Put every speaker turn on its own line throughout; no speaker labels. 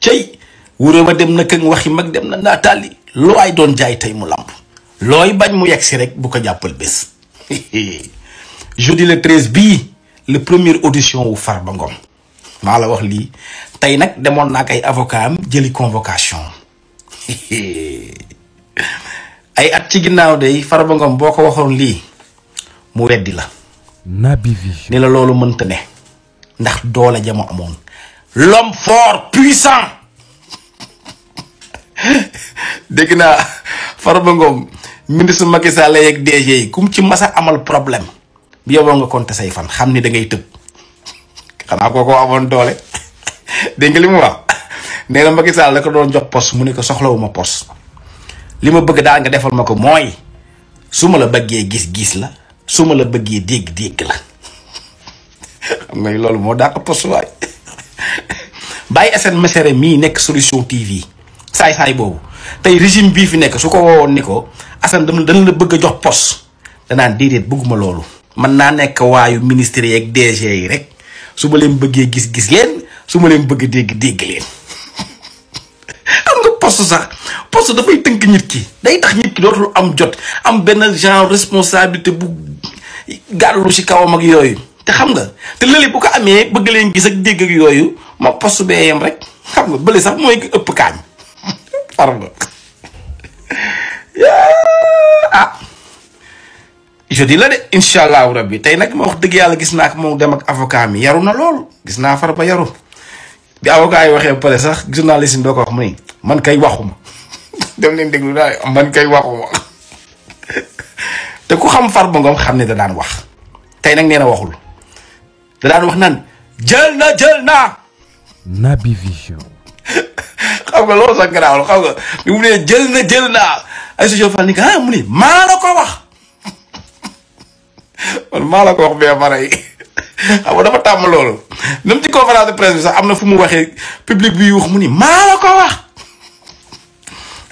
cey wuré ba dem na këng waxi mag dem na naataali loo ay doon jaay tey mu lamb looy bañ mu yegg si rek bu ko jàppal bés jeudi le 13 bii le première audition wu Farba Ngom maa la wax lii tey nag demoon naa ak ay avocat am jëli convocation ay at ci ginnaaw day Farba Ngom boo ko waxoon lii mu weddi la
Naby Vision
ni la loolu mënta ne ndax doole jamo amoon l'homme fort puissant dégg naa Farba Ngom ministre Macky Sall yeeg DG yi kum ci masa amal problème bi yoboo nga compter say fan xam ni da ngay tëb xanaa kooko amoon doole dégg nga li mu wax nee na Macky Sall la ko doon jox poste mu ne ko soxlawuma poste li ma bëgg daal nga defal ma ko mooy su ma la bëggee gis-gis la su ma la bëggee dégg-dégg la xam nga loolu moo dàq poste waay bàyyi SN Mesere mii nekk Solution TV saay-saay boobu tey régime bii fi nekk su ko woowoon ni ko Assane dana la bëgg a jox poste danaan déedéet bëgguma loolu man naa nekk waayu ministre yeeg DG yi rek su ma leen bëggee gis-gis leen su ma leen bëgg dégg-dégg leen xam nga poste sax poste dafay tënk nit ki day tax nit ki dootul am jot am benn genre responsabilité bu gàllu ci kawam ak yooyu te xam nga te lële bu ko amee bëgg leen gis ak dégg ak yooyu ma poste bee yem rek xam nga bële sax mooy ëpp kaañ Farba ah jeudi la de incha allahu rabbi tey nag ma wax dëgg yàlla gis naa ko moom dem ak avocat mi yaru na lool gis naa Farba yaru bi avocat yi waxee ba pare sax journaliste bi doo ko wax mu ne man kay waxuma dem leen déglu daal man kay waxuma te ku xam Farba Ngom xam ne da daan wax tey nag nee na waxul da daan wax naan jël naa
Naby Vision
xam nga loolu sax garaawul xam nga bi mu ne jël naa ay social fan ni ah mu ne maa la ko wax man maa la ko wax bee pare yi xam nga dafa tàmm loolu même ci conférence de presse bi sax am na fu mu waxee public bi wax mu ni maa la ko wax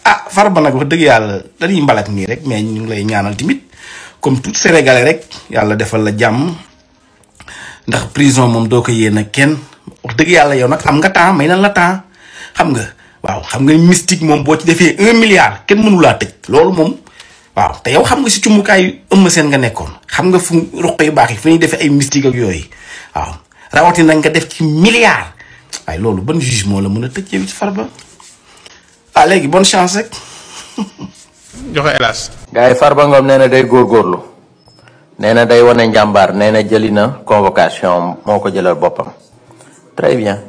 ah Farba nag wax dëgg yàlla dañuy mbalak nii rek mais ñu ngi lay ñaanal tamit comme tout Sénégalais rek yàlla defal la jàmm ndax prison moom doo ko yéen ak kenn wax dëgg yàlla yow nag am nga temps may nan la temps xam nga waaw xam nga mystique moom boo ci defee 1 milliard kenn mënu laa tëj loolu moom waaw te yow xam nga si cumukaay ëmm seen nga nekkoon xam nga fu ruq yu baax yi fu ñuy defee ay mystique ak yooyu waaw rawatina nga def ci milliard waaye loolu ban juge moo la mën a tëj yow ci Farba ah léegi bonne chance rek.
joxe hélas.
gars yi Farba Ngom nee na day góorgóorlu nee na day wane njàmbaar nee na jëli na convocation moo ko jëlal boppam très bien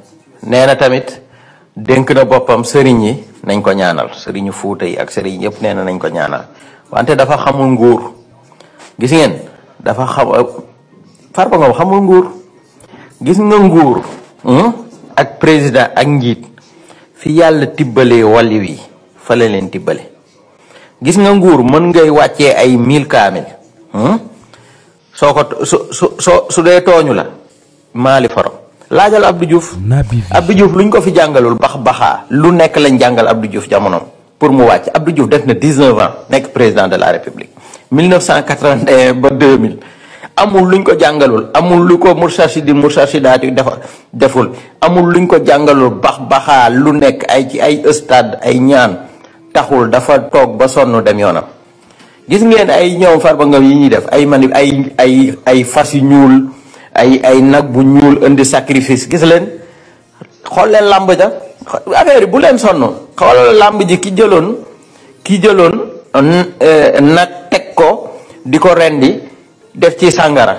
nee na tamit dénk na boppam sëriñ yi nañ ko ñaanal sëriñu Fuuta yi ak sëriñ yëpp nee na nañ ko ñaanal wante dafa xamul nguur gis ngeen dafa Farba Ngom xamul nguur gis nga nguur ak président ak njiit fi yàlla tibbalee wàlli wi fa la leen tibbale gis nga nguur mën ngay wàccee ay 1000 kaamil soo ko su dee tooñu la maali faro laajal Abdou Diouf Abdou Diouf luñ ko fi jàngalul baxaa lu nekk lañ jàngal Abdou Diouf jamonoom pour mu wàcc Abdou Diouf def na 19 ans nekk président de la République 1981 ba 2000 amul luñ ko jàngalul amul lu ko Moustarchidine deful amul luñ ko jàngalul baxaa lu nekk ay ci ay stade ay ñaan taxul dafa toog ba sonn dem yoonam gis ngeen ay ñoom Farba Ngom yi ñuy def ay ay fas yu ñuul ay nag bu ñuul indi sacrifice gis leen xool leen làmb ja affaire yi bu leen sonn xool làmb ji ki jëloon nag teg ko di ko rendi def ci sàngara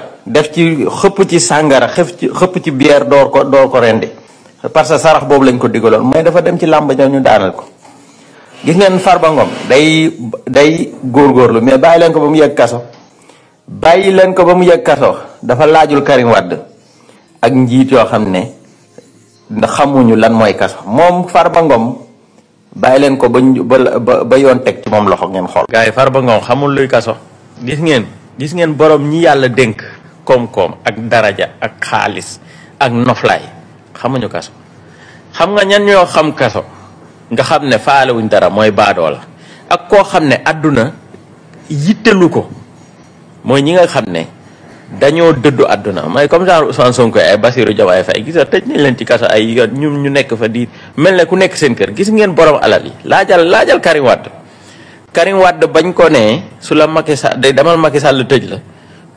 xëpp ci bière door ko rendi parce que sarax boobu lañ ko digaloon mooy dafa dem ci làmb ja ñu daanal ko gis ngeen Farba Ngom day góorgóorlu mais bàyyi leen ko ba mu yegg kaso dafa laajul Karim Wade ak njiit yoo xam ne xamuñu lan mooy kaso moom Farba Ngom bàyyi leen ko ba yoon teg ci moom loxo ngeen xool. gars yi Farba Ngom xamul luy kaso. gis ngeen borom ñi yàlla dénk koom-koom ak daraja ak xaalis ak noflaay xamuñu kaso xam nga ñan ñoo xam kaso nga xam ne faalewuñ dara mooy baadoo la ak koo xam ne àdduna yittelu ko mooy ñi nga xam ne dañoo dëddu àdduna mooy comme genre Ousmane Sonko ay Bassirou Diomaye Faye gis nga tëj nañ leen ci kaso ay yoon ñu nekk fa di mel ne ku nekk seen kër gis ngeen borom alal yi laajal Karim Wade bañ ko ne su la Macky Sall day demal Macky Sall tëj la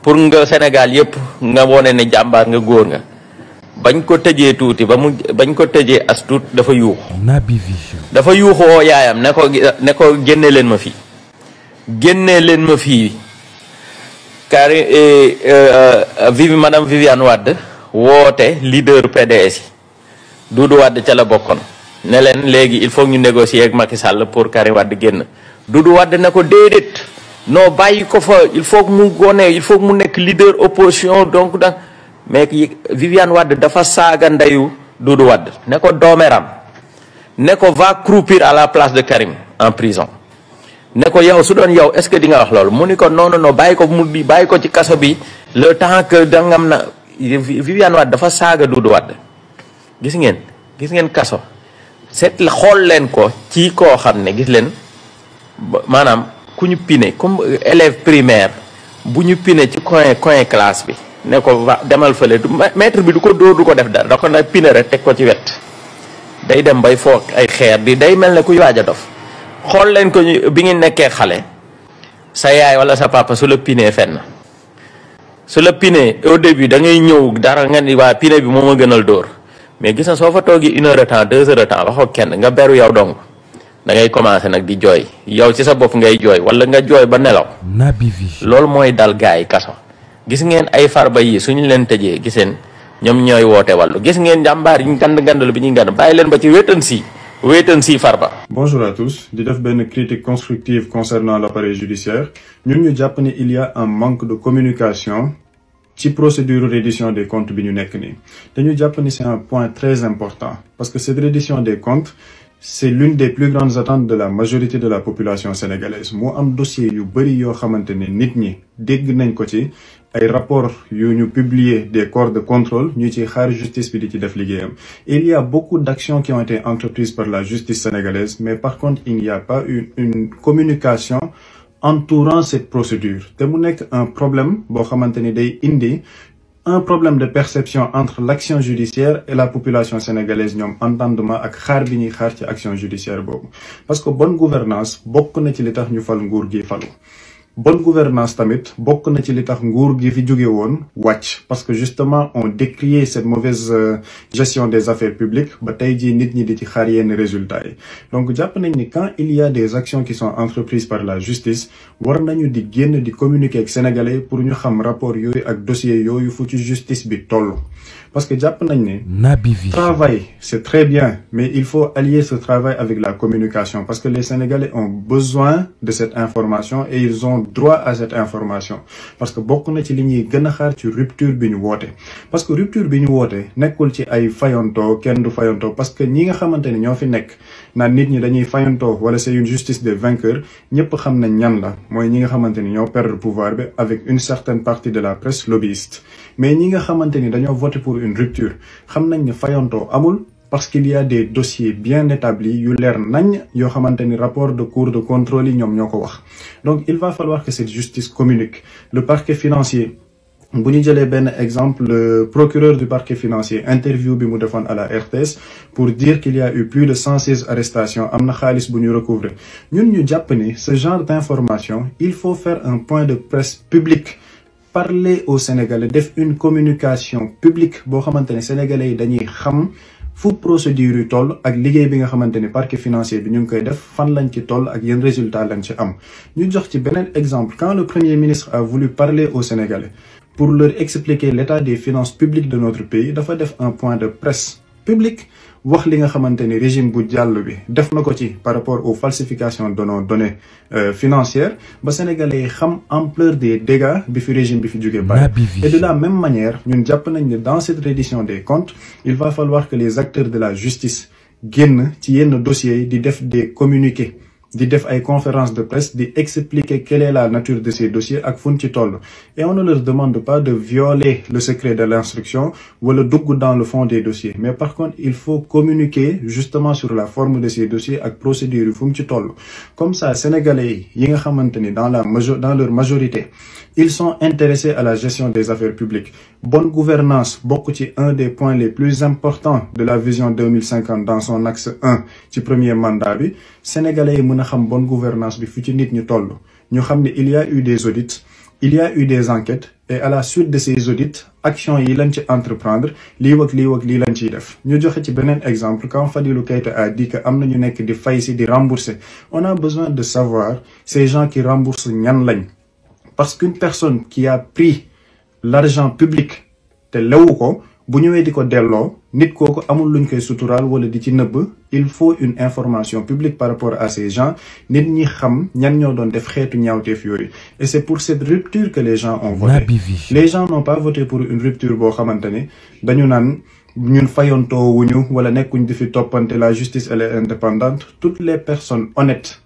pour nga Sénégal yëpp nga wone ne jàmbaar nga góor nga bañ ko tëjee tuuti bañ ko tëjee as tuut dafa yuuxu.
Naby Vision.
dafa yuuxoo yaayam ne ko génne leen ma fii madame Viviane Wade woote leader PDS yi Doudou Wade ca la bokkoon ne leen léegi il faut ñu négocier ak Macky Sall pour Karim Wade génn Doudou Wade ne ko déedéet non bàyyi ko fa il faut que mu nekk leader opposition donc mais Viviane Wade dafa saaga ndeyu Doudou Wade ne ko doomeram ne ko va croupir à la place de Karim en prison ne ko yow su doon yow est-ce que di nga wax loolu mu ni ko non bàyyi ko ci kaso bi le temps que dangam na Viviane Wade dafa saaga Doudou Wade gis ngeen kaso xool leen ko ci koo xam ne gis leen maanaam ku ñu pine comme élève primaire bu ñu pine ci coin classe bi ne ko demal fële maître bi du ko dóor du ko def dara da ko na pine rek teg ko ci wet day dem bay foog ay xeer day mel ne kuy waaj a dof xool leen ko bi ngeen nekkee xale sa yaay wala sa papa su la pinee fenn su la pinee au début da ngay ñëw dara nga ni waa pine bi moo ma gënal dóor mais gis na soo fa toogee 1 heure de temps 2 heures de temps waxoo kenn nga beru yow dong da ngay commencé nag di jooy yow ci sa bopp ngay jooy wala nga jooy ba nelaw.
Naby Vision.
loolu mooy dal gars yi kaso gis ngeen ay Farba yi suñu leen tëjee giseen ñoom ñooy woote wàllu gis ngeen jàmbaar yi ngand bi ñuy ngand bàyyi leen ba ci wait and see Farba.
Bonjour à tous. di def benn critique constructive concernant l'appareil judiciaire ñun ñu jàpp ne il y a un manque de communication ci procédure reddition des comptes bi ñu nekk nii te ñu jàpp ni c'est un point très important parce que cette reddition des comptes c'est l'une des plus grandes attentes de la majorité de la population sénégalaise moo am dossier yu bëri yoo xamante ne nit ñi dégg nañ ko ci ay rapport yu ñu publier des corps de contrôle ñu ci xaar justice bi di ci def liggéeyam. Il y a beaucoup d'actions qui ont été entreprises par la justice sénégalaise mais par contre il n'y a pas eu une communication entourant cette procédure te mu nekk un problème boo xamante ni day indi un problème de perception entre l'action judiciaire et la population sénégalaise ñoom entendement ak xaar bi ñuy xaar ci action judiciaire boobu parce que bonne gouvernance bokk na ci li tax ñu fal nguur gi falu bonne gouvernance tamit bokk na ci li tax nguur gi fi jóge woon wàcc parce que justement on décriait cette mauvaise gestion des affaires publiques ba tey jii nit ñi di ci xaar yenn résultats yi donc jàpp nañ ni quand il y a des actions qui sont entreprises par la justice war nañu di génn di communiquer ak sénégalais pour ñu xam rapport yooyu ak dossier yooyu fu ci justice bi toll parce que jàpp nañ ne
Naby Vision.
Travail c'est très bien mais il faut allier ce travail avec la communication parce que les Sénégalais ont besoin de cette information et ils ont droit à cette information parce que bokk na ci li ñuy gën a xaar ci rupture bi ñu woote parce que rupture bi ñu woote nekkul ci ay fayantoo kenn du fayantoo parce que ñi nga xamante ne ñoo fi nekk naan nit ñi dañuy fayantoo wala c'est une justice des vainqueurs ñëpp xam nañ ñan la mooy ñi nga xamante ni ñoo perdre pouvoir bi avec une certaine partie de la presse lobbyiste mais ñi nga xamante ni dañoo voté pour une rupture xam nañ ne fayantoo amul parce qu'il y a des dossiers bien établis yu leer nañ yoo xamante ni rapport de cour de contrôle yi ñoom ñoo ko wax donc il va falloir que cette justice communique le parquet financier bu ñu jëlee benn exemple le procureur du parquet financier interview bi mu defoon à la RTS pour dire qu'il y a eu plus de 116 arrestations am na xaalis bu ñu recouvrer ñun ñu jàpp ni ce genre d'information il faut faire un point de presse public parler aux Sénégalais def une communication publique boo xamante ne Sénégalais yi dañuy xam fu procédure yu toll ak liggéey bi nga xamante ni parquet financier bi ñu ngi koy def fan lañ ci toll ak yenn résultat lañ ci am ñu jox ci beneen exemple quand le premier ministre a voulu parler aux Sénégalais pour leur expliquer l'état des finances publiques de notre pays dafa def un point de presse public wax li nga xamante ni régime bu jàll bi def na ko ci par rapport aux falsifications de nos données financières ba Sénégalais yi xam ampleur des dégâts bi fi régime bi fi jógee bari et de la même manière ñun jàpp nañ ne dans cette reddition des comptes il va falloir que les acteurs de la justice génn ci yenn dossiers yi di def des communiqués di def ay conférences de presse di expliquer quelle est la nature de ces dossiers ak fun ci toll et on ne leur demande pas de violer le secret de l'instruction wala dugg dans le fond des dossiers mais par contre il faut communiquer justement sur la forme de ces dossiers ak procédures yi fu mu ci toll comme ça sénégalais yi nga xamante ni dans leur majorité ils sont intéressés à la gestion des affaires publiques. Bonne gouvernance, bokk ci un des points les plus importants de la vision 2050 dans son axe 1 ci premier mandat bi. Sénégalais yi mën a xam bonne gouvernance bi fu ci nit ñu toll. Ñu xam ne il y a eu des audits, il y a eu des enquêtes, et à la suite de ces audits, action yi lañ ci entreprendre, lii wak lii lañ ciy def. Ñu joxe ci beneen exemple, quand Fadilou Keita a dit que am na ñu nekk di fay si di rembourser. On a besoin de savoir ces gens qui remboursent ñan lañ. Parce qu'une personne qui a pris l'argent public te lewu ko bu ñëwee di ko delloo nit kooku amul luñ koy suturaal wala di ci nëbb, il faut une information publique par rapport à ces gens, nit ñi xam ñan ñoo doon def xeetu ñaawteef yooyu. Et c'est pour cette rupture que les gens ont voté. Les gens n'ont pas voté pour une rupture boo xamante ni dañu naan ñun fayontoo wuñu wala nekkuñ di fi toppante, la justice elle est indépendante. Toutes les personnes honnêtes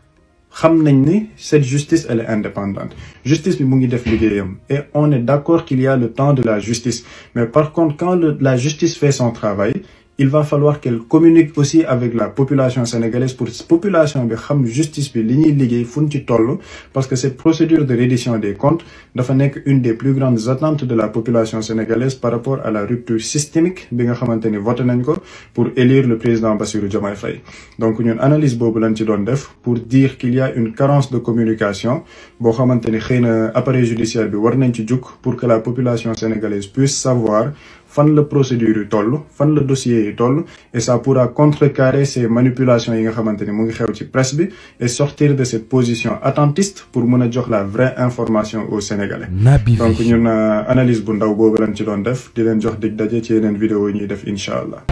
xam nañ ni cette justice elle est indépendante. Justice bi mu ngi def liggéeyam et on est d'accord qu'il y a le temps de la justice, mais par contre quand la justice fait son travail, il va falloir qu'elle communique aussi avec la population sénégalaise pour population bi xam justice bi li ñuy liggéey fuñ ci toll, parce que cette procédure de reddition des comptes dafa nekk une des plus grandes attentes de la population sénégalaise par rapport à la rupture systémique bi nga xamante ni voté nañ ko pour élire le président Bassirou Diomaye Faye. Donc ñun analyse boobu lañ ci doon def pour dire qu'il y a une carence de communication boo xamante ni xëy na appareil judiciaire bi war nañ ci jug pour que la population sénégalaise puisse savoir fan la procédure yi toll, fan la dossier yi toll, et ça pourra contrecarrer ces manipulations yi nga xamante ni mu ngi xew ci presse bi et sortir de cette position attentiste pour mën a jox la vraie information aux Sénégalais. Donc ñun analyse bu ndaw boobu lañ ci doon def, di leen jox dig daje ci yeneen vidéo yi ñuy def incha allah.